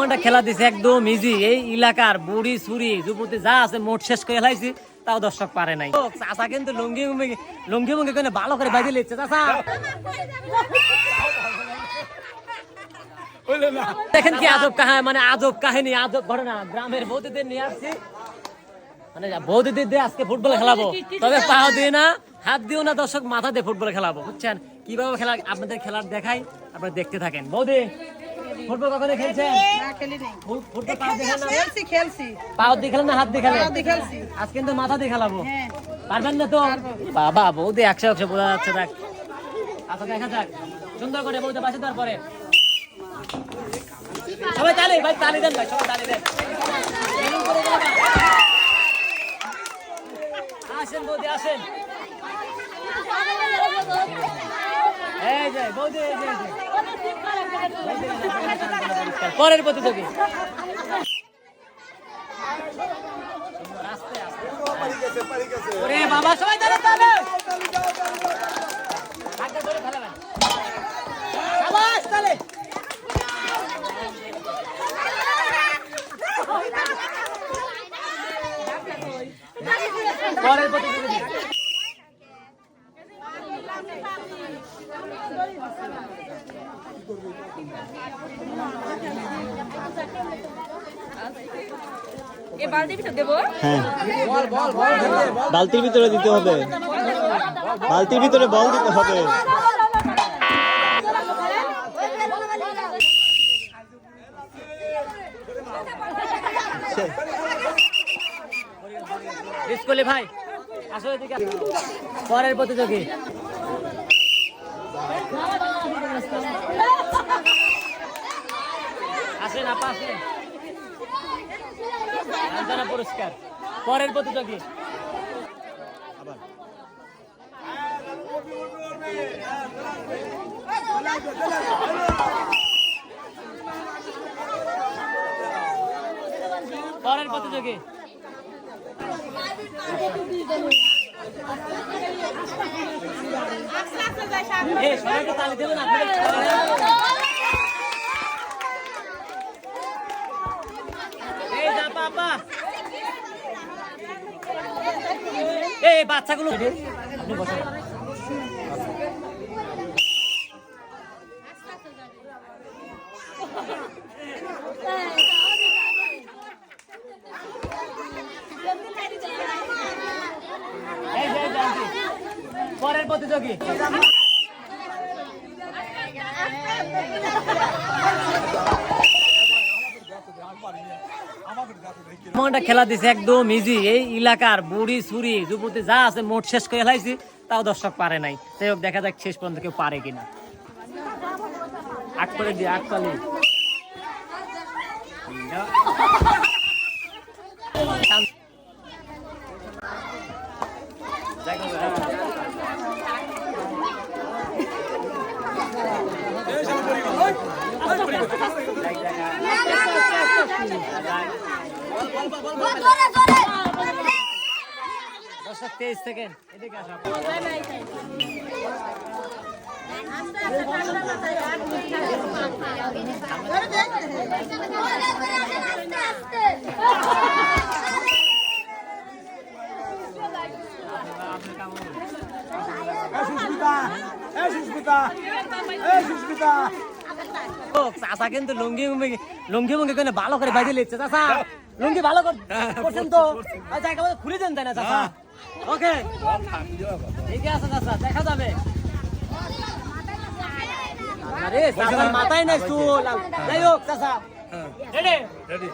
ঘন্টা খেলা দিছে একদম ইজি। এই এলাকার বুড়ি ছুরি যুবতী যা আছে মোট শেষ করে ফেলাইছি, তাও দর্শক পারে নাই। চাচা কিন্তু লুঙ্গি মুঙ্গি করে ভালো করে বাঁধে লিচ্ছে চাচা। দেখেন কি আজব কাহিনী, মানে আজব কাহিনী, আজব ঘটনা। গ্রামের বৌদিদের নিয়ে আসছি, মানে বৌদিদের দিয়ে আজকে ফুটবল খেলাবো। তবে পা দিয়ে না, হাত দিও না দর্শক, মাথা দিয়ে ফুটবল খেলাবো। বুঝছেন কিভাবে খেলা, আপনাদের খেলার দেখাই, আপনারা দেখতে থাকেন। বৌদি ফুটবল কখনো খেলছেন? ফুটবল পাও দিয়ে খেলেন? খেলছি। পাও দিয়ে খেলেন না হাত দিয়ে খেলেন? আজ কিন্তু মাথা দিয়ে খেলাবো। পারবেন না তো? বাবা বৌদি 100 বোঝা যাচ্ছে। দেখ আচ্ছা, দেখা যাক সুন্দর করে বৌদি পাশে দেওয়ার পরে সবাই তালি, ভাই তালি দেন, ভাই সবাই তালি দেন। আসেন বৌদি আসেন। এই যে বৌদি, এই যে পরের প্রতিযোগী। ওরে বাবা সবাই তালি তালি। শাবাশ তালি। পরের প্রতিযোগী। বালতির ভিতরে দেবো? হ্যাঁ, বালতির ভিতরে দিতে হবে, বালতির ভিতরে বল দিতে হবে। স্কুলে ভাই আসলে দিকে পরের প্রতিযোগী। আসেন আপা আসেন, পুরস্কার। পরের প্রতিযোগী পরের প্রতিযোগী। সবাইকে তালি দেবেন আপনারা। এই বাচ্চাগুলো আপনি বসেন। পরের প্রতিযোগী খেলা দিছে একদম ইজি। এই এলাকার বুড়ি ছুরি যুবতী যা আছে মোট শেষ করে ফেলাইছি, তাও দর্শক পারে নাই। যাই হোক দেখা যাক শেষ পর্যন্ত কেউ পারে কিনা। আট করে দিয়ে আট পালি। দর্শক 23 সেকেন্ড এদিকে আসো। চাচা কিন্তু লুঙ্গি মুঙ্গি করে ভালো করে বাঁধে লিচ্ছে। চাচা লুঙ্গি ভালো করছেন তো, খুলে দেন তাই না চাচা? ওকে ঠিক আছে চাচা, দেখা যাবে। আরে চাচার মাথায় নাই চুল। যাই হোক চাচা রেডি রেডি।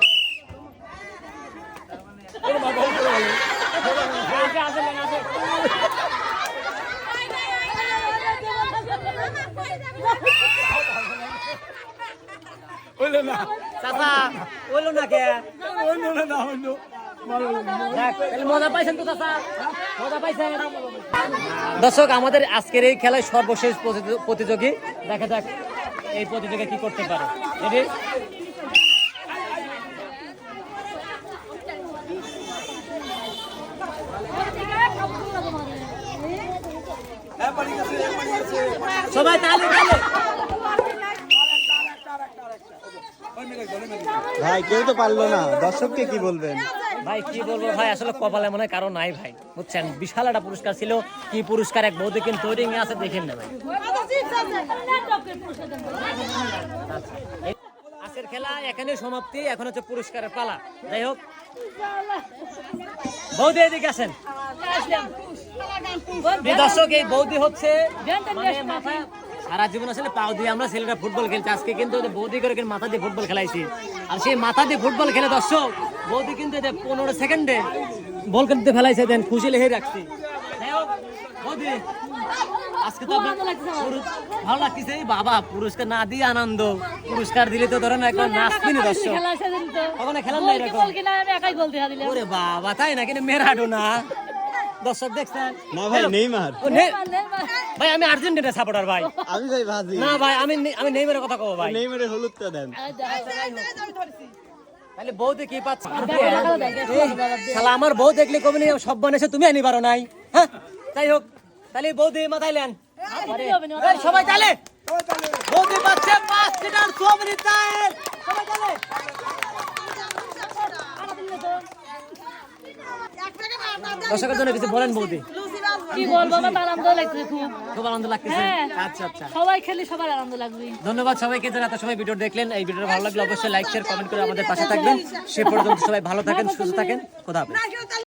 দর্শক আমাদের আজকের এই খেলায় সর্বশেষ প্রতিযোগী, দেখা যাক এই প্রতিযোগী কি করতে পারে। সবাই তালি তালি। ভাই কেউ তো পারলো না, দর্শককে কি বলবেন? ভাই কি বলবো ভাই, আসলে কপালে মনে হয় কারো নাই ভাই, বুঝছেন? বিশাল একটা পুরস্কার ছিল, কি পুরস্কার এক বৌদি কিন্তু তৈরি আছে, দেখেন না ভাই। আজকের খেলা এখানে সমাপ্তি, এখন হচ্ছে পুরস্কারের পালা। যাই হোক, বৌদি এদিকে আসেন। প্রিয় দর্শক, এই বৌদি হচ্ছে মানে মাথা সারা জীবন আসলে পাও দিয়ে আমরা ছেলেটা ফুটবল খেলছি, আজকে কিন্তু ওদের বৌদি করে কিন্তু মাথা দিয়ে ফুটবল খেলাইছি। আর সেই মাথা দিয়ে ফুটবল খেলে দর্শক বৌদি কিন্তু 15 সেকেন্ডে বল কিন্তু ফেলাইছে, দেন খুশি লেহে রাখছি। যাই হোক বৌদি, আজকে তো ভালো লাগতেছে। বাবা পুরস্কার না দিয়ে আনন্দ, পুরস্কার দিলে তো ধরেন একবার নাচবিনি দর্শক। কখনো খেলাম না এরকম। ওরে বাবা, তাই না? কিন্তু মেরাডোনা দর্শক দেখছেন না ভাই, নেইমার। ভাই আমি আর্জেন্টিনা সাপোর্টার ভাই। আমি ভাই ভাজি না ভাই, আমি নেইমারের কথা কব ভাই। নেইমারের হলুদটা দেন। তাহলে বউ দেখি পাচ্ছ, শালা আমার বউ দেখলে কবে নিয়ে সব বানাইছে, তুমি আনি পারো নাই। হ্যাঁ, যাই হোক, তাহলে বউ দিয়ে মাথায় লেন সবাই। তাহলে বৌদি পাচ্ছে 5 লিটার সোমরি তেল, সবাই তাহলে। দর্শকের জন্য কিছু বলেন বৌদি। কি বলবো, আমার আনন্দ লাগছে খুব। খুব আনন্দ লাগতেছে। হ্যাঁ। আচ্ছা আচ্ছা, সবাই খেলে সবার আনন্দ লাগবে। ধন্যবাদ সবাইকে যারা এত সময় ভিডিও দেখলেন। এই ভিডিওটা ভালো লাগলে অবশ্যই লাইক শেয়ার কমেন্ট করে আমাদের পাশে থাকবেন। সে পর্যন্ত সবাই ভালো থাকেন, সুস্থ থাকেন, খোদা হাফেজ।